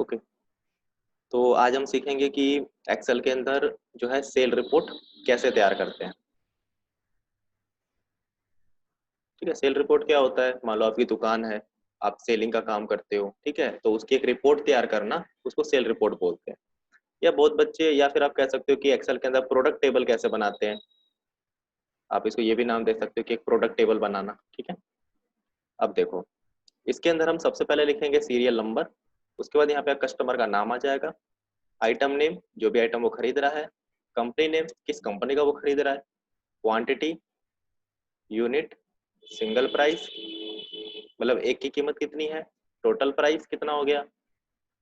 Okay, तो आज हम सीखेंगे कि एक्सेल के अंदर जो है सेल रिपोर्ट कैसे तैयार करते हैं। ठीक है, सेल रिपोर्ट क्या होता है? मान लो आपकी दुकान है, आप सेलिंग का काम करते हो, ठीक है, तो उसकी एक रिपोर्ट तैयार करना, उसको सेल रिपोर्ट बोलते हैं। या बहुत बच्चे, या फिर आप कह सकते हो कि एक्सेल के अंदर प्रोडक्ट टेबल कैसे बनाते हैं, आप इसको ये भी नाम दे सकते हो कि एक प्रोडक्ट टेबल बनाना। ठीक है, अब देखो, इसके अंदर हम सबसे पहले लिखेंगे सीरियल नंबर, उसके बाद यहाँ पे कस्टमर का नाम आ जाएगा, आइटम नेम जो भी आइटम वो खरीद रहा है, कंपनी नेम किस कंपनी का वो खरीद रहा है, क्वांटिटी, यूनिट, सिंगल प्राइस मतलब एक की कीमत कितनी है, टोटल प्राइस कितना हो गया।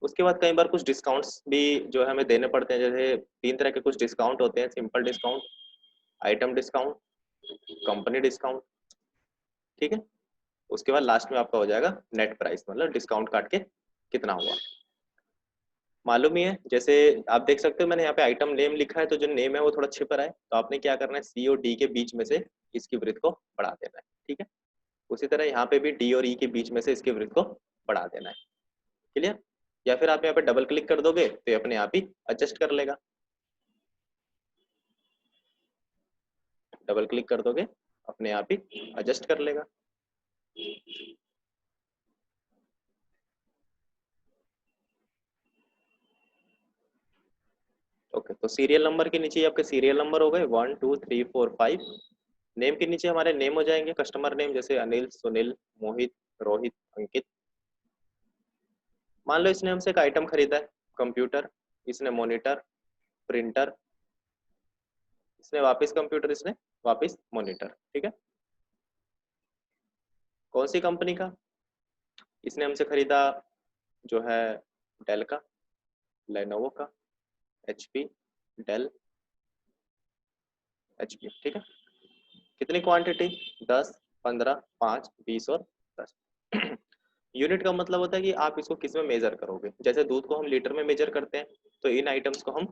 उसके बाद कई बार कुछ डिस्काउंट्स भी जो है हमें देने पड़ते हैं, जैसे तीन तरह के कुछ डिस्काउंट होते हैं, simple discount, item discount, company discount. ठीक है, उसके बाद लास्ट में आपका हो जाएगा नेट प्राइस, मतलब डिस्काउंट काट के कितना हुआ। मालूम ही है, जैसे आप देख सकते हो मैंने यहाँ पे आइटम नेम लिखा है, तो जो नेम है वो थोड़ा छिपा है, तो आपने क्या करना है, सी और डी के बीच में से इसकी वृत्त को बढ़ा देना है। ठीक है, उसी तरह यहाँ पे भी डी और ई के बीच में से इसके वृत्त को बढ़ा देना है। क्लियर? या फिर आप यहाँ पे डबल क्लिक कर दोगे तो ये अपने आप ही एडजस्ट कर लेगा। डबल क्लिक कर दोगे अपने आप ही एडजस्ट कर लेगा। ओके, तो सीरियल नंबर के नीचे आपके सीरियल नंबर हो गए 1 2 3 4 5। नेम के नीचे हमारे नेम हो जाएंगे, कस्टमर नेम, जैसे अनिल, सुनील, मोहित, रोहित, अंकित। मान लो इसने हमसे एक आइटम खरीदा है, कंप्यूटर, इसने मॉनिटर, प्रिंटर, इसने वापस कंप्यूटर, इसने वापस मॉनिटर। ठीक है, कौन सी कंपनी का? इसने हमसे खरीदा जो है डेल का, लेनोवो का, एचपी, डेल, एचपी। ठीक है, कितनी क्वांटिटी? 10, 15, 5, 20 और 10। यूनिट का मतलब होता है कि आप इसको किस में मेजर करोगे, जैसे दूध को हम लीटर में मेजर करते हैं, तो इन आइटम्स को हम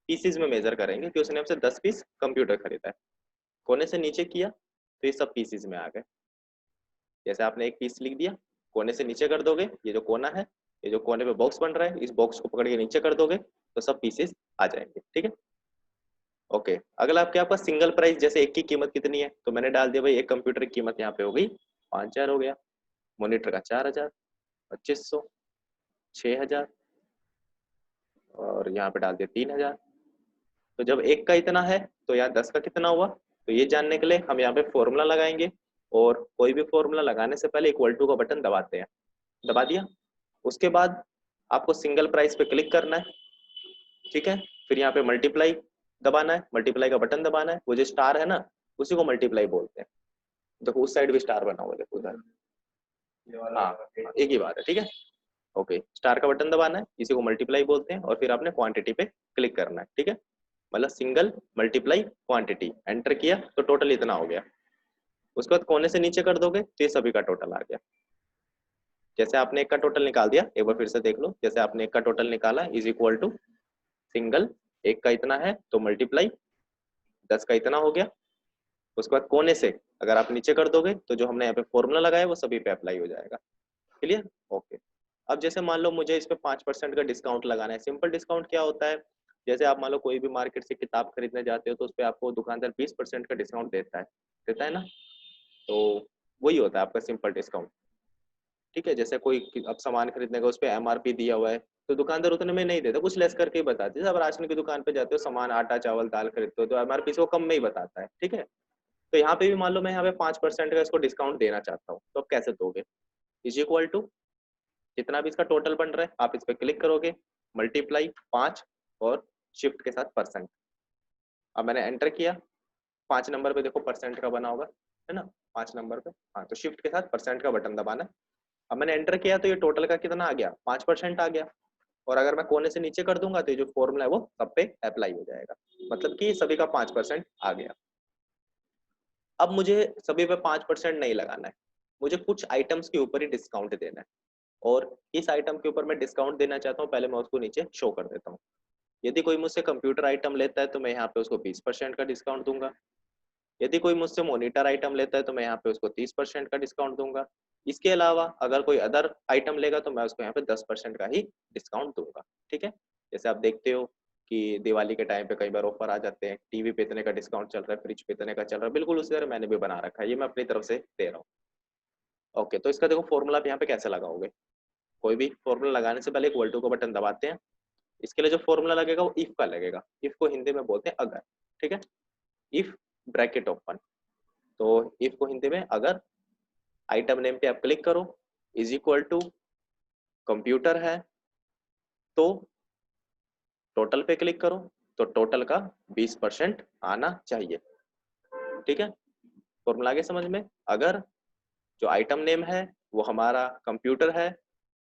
पीसीज में मेजर करेंगे कि उसने हमसे 10 पीस कंप्यूटर खरीदा है। कोने से नीचे किया तो ये सब पीसीज में आ गए। जैसे आपने एक पीस लिख दिया, कोने से नीचे कर दोगे, ये जो कोना है, ये जो कोने पे बॉक्स बन रहा है, इस बॉक्स को पकड़ के नीचे कर दोगे तो सब पीसेस आ जाएंगे। ठीक है, ओके। अगला आपके आपका सिंगल प्राइस, जैसे एक की कीमत कितनी है, तो मैंने डाल दिया भाई एक कंप्यूटर की कीमत यहाँ पे हो गई 5,000 हो गया, मॉनिटर का 4,000, 2,500, 6,000 और यहाँ पे डाल दिया 3,000। तो जब एक का इतना है तो यहाँ 10 का कितना हुआ, तो ये जानने के लिए हम यहाँ पे फॉर्मूला लगाएंगे, और कोई भी फॉर्मूला लगाने से पहले इक्वल टू का बटन दबाते हैं। दबा दिया, उसके बाद आपको सिंगल प्राइस पे क्लिक करना है। ठीक है, फिर यहाँ पे मल्टीप्लाई दबाना है, मल्टीप्लाई का बटन दबाना है, वो जो स्टार है ना उसी को मल्टीप्लाई बोलते हैं। देखो उस साइड भी स्टार बना हुआ है, देखो उधर। हाँ, एक ही बात है। ठीक है, ओके, स्टार का बटन दबाना है, इसी को मल्टीप्लाई बोलते हैं, और फिर आपने क्वांटिटी पे क्लिक करना है। ठीक है, मतलब सिंगल मल्टीप्लाई क्वांटिटी, एंटर किया तो टोटल इतना हो गया। उसके बाद कोने से नीचे कर दोगे तो ये सभी का टोटल आ गया। जैसे आपने एक का टोटल निकाल दिया, एक बार फिर से देख लो, जैसे आपने एक का टोटल निकाला इज इक्वल टू सिंगल, एक का इतना है तो मल्टीप्लाई 10 का इतना हो गया। उसके बाद कोने से अगर आप नीचे कर दोगे तो जो हमने यहाँ पे फॉर्मूला लगाया वो सभी पे अप्लाई हो जाएगा। क्लियर? ओके। अब जैसे मान लो मुझे इस पे 5% का डिस्काउंट लगाना है। सिंपल डिस्काउंट क्या होता है, जैसे आप मान लो कोई भी मार्केट से किताब खरीदने जाते हो तो उस पर आपको दुकानदार 20% का डिस्काउंट देता है ना, तो वही होता है आपका सिंपल डिस्काउंट। ठीक है, जैसे कोई अब सामान खरीदने का उस पर एमआरपी दिया हुआ है, तो दुकानदार उतने में नहीं देता, कुछ लेस करके ही बताते हैं। जब राशन की दुकान पे जाते हो, सामान आटा चावल दाल खरीदते हो, तो एमआरपी से वो कम में ही बताता है। ठीक है, तो यहाँ पे भी मान लो मैं यहाँ पे 5% का इसको डिस्काउंट देना चाहता हूँ, तो अब कैसे दोगे? इज इक्वल टू जितना भी इसका टोटल बन रहा है आप इस पर क्लिक करोगे, मल्टीप्लाई 5 और शिफ्ट के साथ परसेंट। अब मैंने एंटर किया, 5 नंबर पे देखो परसेंट का बना होगा, है ना, 5 नंबर पे। हाँ, तो शिफ्ट के साथ परसेंट का बटन दबाना है। अब मैंने एंटर किया तो ये टोटल का कितना आ गया, 5% आ गया। और अगर मैं कोने से नीचे कर दूंगा तो ये जो फॉर्मूला है वो सब पे अप्लाई हो जाएगा, मतलब कि सभी का 5% आ गया। अब मुझे सभी पे 5% नहीं लगाना है, मुझे कुछ आइटम्स के ऊपर ही डिस्काउंट देना है, और इस आइटम के ऊपर मैं डिस्काउंट देना चाहता हूँ। पहले मैं उसको नीचे शो कर देता हूँ। यदि कोई मुझसे कंप्यूटर आइटम लेता है तो मैं यहाँ पे उसको 20% का डिस्काउंट दूंगा। यदि कोई मुझसे मॉनिटर आइटम लेता है तो मैं यहाँ पे उसको 30% का डिस्काउंट दूंगा। इसके अलावा अगर कोई अदर आइटम लेगा तो मैं उसको यहाँ पे 10% का ही डिस्काउंट दूंगा। ठीक है, जैसे आप देखते हो कि दिवाली के टाइम पे कई बार ऑफर आ जाते हैं, टीवी पे इतने का डिस्काउंट चल रहा है, फ्रिज पे इतने का चल रहा है, बिल्कुल उसी तरह मैंने भी बना रखा है, ये मैं अपनी तरफ से दे रहा हूँ। ओके, तो इसका देखो फॉर्मूला आप यहाँ पे कैसे लगाओगे। कोई भी फॉर्मूला लगाने से पहले इक्वल टू का बटन दबाते हैं। इसके लिए जो फॉर्मूला लगेगा वो इफ का लगेगा। इफ को हिंदी में बोलते हैं अगर। ठीक है, इफ ब्रैकेट ओपन, तो इफ को हिंदी में अगर, आइटम नेम पे आप क्लिक करो, इज इक्वल टू कंप्यूटर है तो टोटल पे क्लिक करो, तो टोटल का 20% आना चाहिए। ठीक है, फॉर्मूला आगे समझ में। अगर जो आइटम नेम है वो हमारा कंप्यूटर है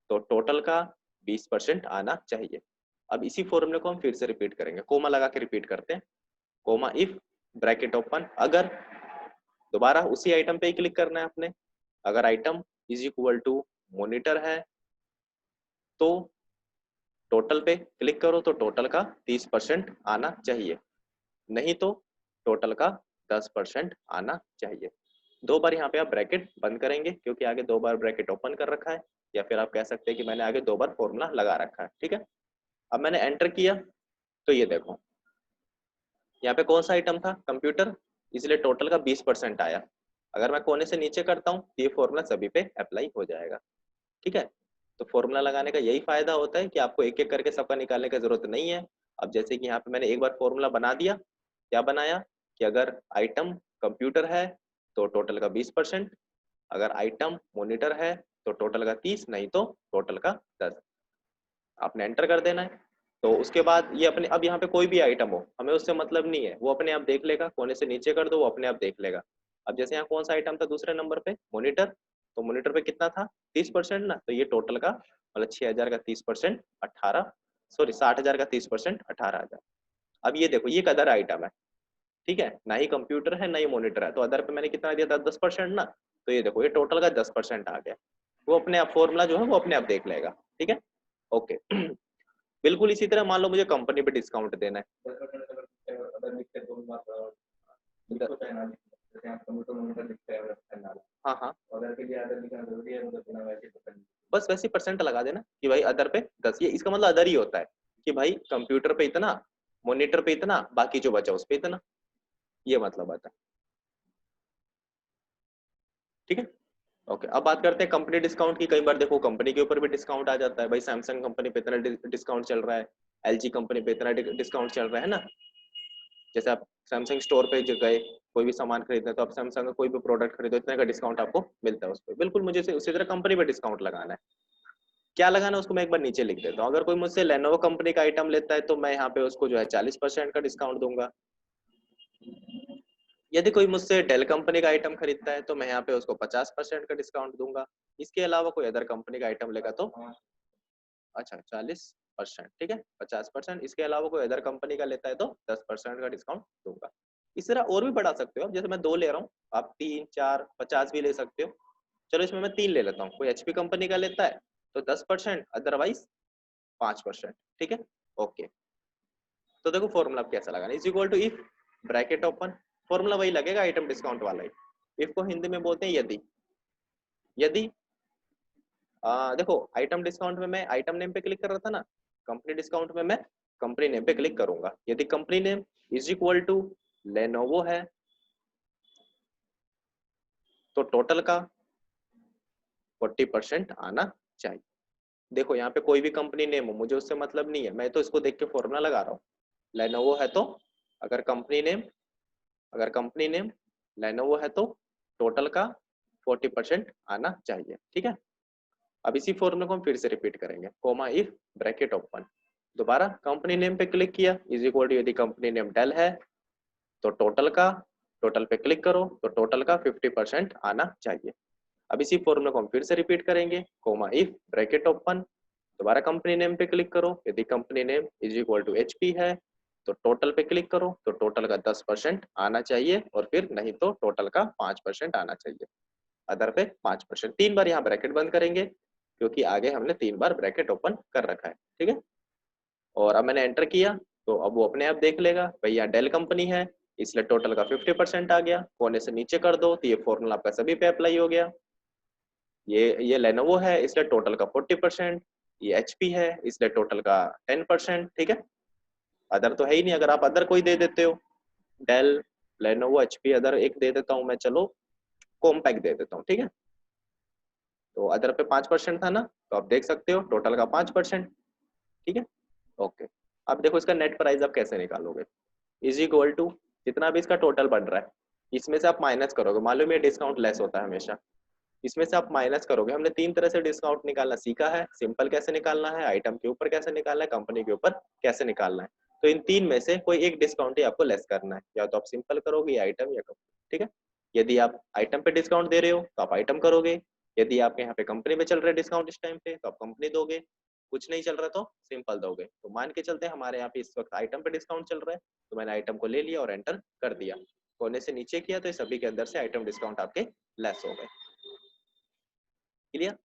तो टोटल का 20% आना चाहिए। अब इसी फॉर्मूले को हम फिर से रिपीट करेंगे, कोमा लगा के रिपीट करते हैं। कोमा इफ ब्रैकेट ओपन अगर, दोबारा उसी आइटम पे ही क्लिक करना है आपने। अगर item is equal to monitor है तो टोटल पे क्लिक करो, तो टोटल का 30% आना चाहिए, नहीं तो टोटल का 10% आना चाहिए। दो बार यहाँ पे आप ब्रैकेट बंद करेंगे क्योंकि आगे दो बार ब्रैकेट ओपन कर रखा है, या फिर आप कह सकते हैं कि मैंने आगे दो बार फॉर्मूला लगा रखा है। ठीक है, अब मैंने एंटर किया तो ये देखो यहाँ पे कौन सा आइटम था, कंप्यूटर, इसलिए टोटल का 20% आया। अगर मैं कोने से नीचे करता हूँ तो ये फॉर्मूला सभी पे अप्लाई हो जाएगा। ठीक है, तो फॉर्मूला लगाने का यही फायदा होता है कि आपको एक एक करके सबका निकालने की जरूरत नहीं है। अब जैसे कि यहाँ पे मैंने एक बार फॉर्मूला बना दिया, क्या बनाया कि अगर आइटम कंप्यूटर है तो टोटल का 20%, अगर आइटम मॉनिटर है तो टोटल का 30, नहीं तो टोटल का 10। आपने एंटर कर देना है। तो उसके बाद ये अपने, अब यहाँ पे कोई भी आइटम हो हमें उससे मतलब नहीं है, वो अपने आप देख लेगा, कोने से नीचे कर दो वो अपने आप देख लेगा। अब जैसे यहाँ कौन सा आइटम था दूसरे नंबर पे, मॉनिटर, तो मॉनिटर पे कितना था 30% ना, तो ये टोटल का मतलब 6000 का 30% 18, सॉरी 60,000 का 30% 18,000। अब ये देखो ये एक अदर आइटम है। ठीक है, ना ही कंप्यूटर है ना ही मॉनिटर है, तो अदर पे मैंने कितना दिया था 10% ना, तो ये देखो ये टोटल का 10% आ गया। वो अपने आप फॉर्मूला जो है वो अपने आप देख लेगा। ठीक है, ओके। बिल्कुल इसी तरह मान लो मुझे कंपनी पे डिस्काउंट देना है। हाँ हाँ, बस वैसे परसेंट लगा देना कि भाई अदर पे 10, ये इसका मतलब अदर ही होता है कि भाई कंप्यूटर पे इतना, मॉनिटर पे इतना, बाकी जो बचा उस पे इतना, ये मतलब आता है। ठीक है, ओके। अब बात करते हैं कंपनी डिस्काउंट की। कई बार देखो कंपनी के ऊपर भी डिस्काउंट आ जाता है, भाई सैमसंग कंपनी पे इतना डिस्काउंट चल रहा है, एलजी कंपनी पे इतना डिस्काउंट चल रहा है ना। जैसे आप सैमसंग स्टोर पे जो गए कोई भी सामान खरीदना है तो आप सैमसंग का कोई भी प्रोडक्ट खरीदो इतने का डिस्काउंट आपको मिलता है उस पर। बिल्कुल मुझे उसी तरह कंपनी पे डिस्काउंट लगाना है। क्या लगाना है उसको मैं एक बार नीचे लिख देता हूँ। अगर कोई मुझसे लेनोवो कंपनी का आइटम लेता है तो मैं यहाँ पे उसको जो है 40% का डिस्काउंट दूंगा। यदि कोई मुझसे डेल कंपनी का आइटम खरीदता है तो मैं यहाँ पे उसको 50% का डिस्काउंट दूंगा। इसके अलावा कोई अदर कंपनी का आइटम लेगा तो, अच्छा 40%, ठीक है 50%। इसके अलावा कोई अदर कंपनी का लेता है तो 10% का डिस्काउंट दूंगा। इस तरह और भी बढ़ा सकते हो, जैसे मैं 2 ले रहा हूँ, आप 3, 4, 50 भी ले सकते हो। चलो इसमें मैं 3 ले लेता हूँ। कोई एचपी कंपनी का लेता है तो 10%, अदरवाइज 5%। ठीक है, ओके। तो देखो फॉर्मूला कैसा लगा, is equal to if bracket open, formula वही लगेगा आइटम डिस्काउंट वाला ही। इफ को हिंदी में बोलते हैं यदि। यदि देखो आइटम डिस्काउंट में मैं आइटम नेम पे क्लिक कर रहा था ना, कंपनी डिस्काउंट में मैं कंपनी नेम पे क्लिक करूंगा। यदि company name is equal to Lenovo है तो टोटल का 40% आना चाहिए। देखो यहाँ पे कोई भी कंपनी नेम हो मुझे उससे मतलब नहीं है, मैं तो इसको देख के फॉर्मूला लगा रहा हूँ। लेनोवो है तो अगर कंपनी नेम, अगर कंपनी नेम लेनोवो है तो टोटल का 40% आना चाहिए। ठीक है, अब इसी फॉर्मूले को हम फिर से रिपीट करेंगे। कोमा इफ ब्रैकेट ओपन, दोबारा कंपनी नेम पे क्लिक किया, इज इक्वल टू यदि कंपनी नेम डेल है तो टोटल का, टोटल पे क्लिक करो तो टोटल का 50% आना चाहिए। अब इसी फॉर्मूले को हम फिर से रिपीट करेंगे। कोमा इफ ब्रैकेट ओपन, दोबारा कंपनी नेम पे क्लिक करो, यदि company name is equal to HP है तो टोटल पे क्लिक करो तो टोटल का 10% आना चाहिए, और फिर नहीं तो टोटल का 5% आना चाहिए, अदर पे 5%। 3 बार यहाँ ब्रैकेट बंद करेंगे क्योंकि आगे हमने 3 बार ब्रैकेट ओपन कर रखा है। ठीक है, और अब मैंने एंटर किया तो अब वो अपने आप देख लेगा भाई यहाँ डेल कंपनी है इसलिए टोटल का 50% आ गया। कोने से नीचे कर दो तो ये फॉर्मूला आपका सभी पे अप्लाई हो गया। ये लेनोवो है इसलिए टोटल का 40%, ये एचपी है इसलिए टोटल का 10%, ठीक है। अदर तो है ही नहीं, अगर आप अदर कोई दे देते हो, डेल, लेनोवो, एचपी, अदर एक दे देता हूँ मैं, चलो कॉम्पैक्ट दे देता हूँ, ठीक है। तो अदर पे 5% था ना, तो आप देख सकते हो टोटल का 5%, ठीक है। ओके, अब देखो इसका नेट प्राइस आप कैसे निकालोगे। इज इक्वल टू जितना भी इसका टोटल बन रहा है, इसमें से आप माइनस करोगे, मालूम है डिस्काउंट लेस होता है हमेशा, इसमें से आप माइनस करोगे। हमने 3 तरह से डिस्काउंट निकालना सीखा है, सिंपल कैसे निकालना है, आइटम के ऊपर कैसे निकालना है, कंपनी के ऊपर कैसे निकालना है। तो इन 3 में से कोई एक डिस्काउंट ही आपको लेस करना है, या तो आप सिंपल करोगे या आइटम या कंपनी, ठीक है। यदि आप आइटम पे डिस्काउंट दे रहे हो तो आप आइटम करोगे, यदि आपके यहाँ पे कंपनी पे चल रहा है डिस्काउंट इस टाइम पे तो आप कंपनी दोगे, कुछ नहीं चल रहा तो सिंपल दोगे। तो मान के चलते हैं हमारे यहाँ पे इस वक्त आइटम पे डिस्काउंट चल रहा है, तो मैंने आइटम को ले लिया और एंटर कर दिया, कोने से नीचे किया तो सभी के अंदर से आइटम डिस्काउंट आपके लेस हो गए। क्लियर।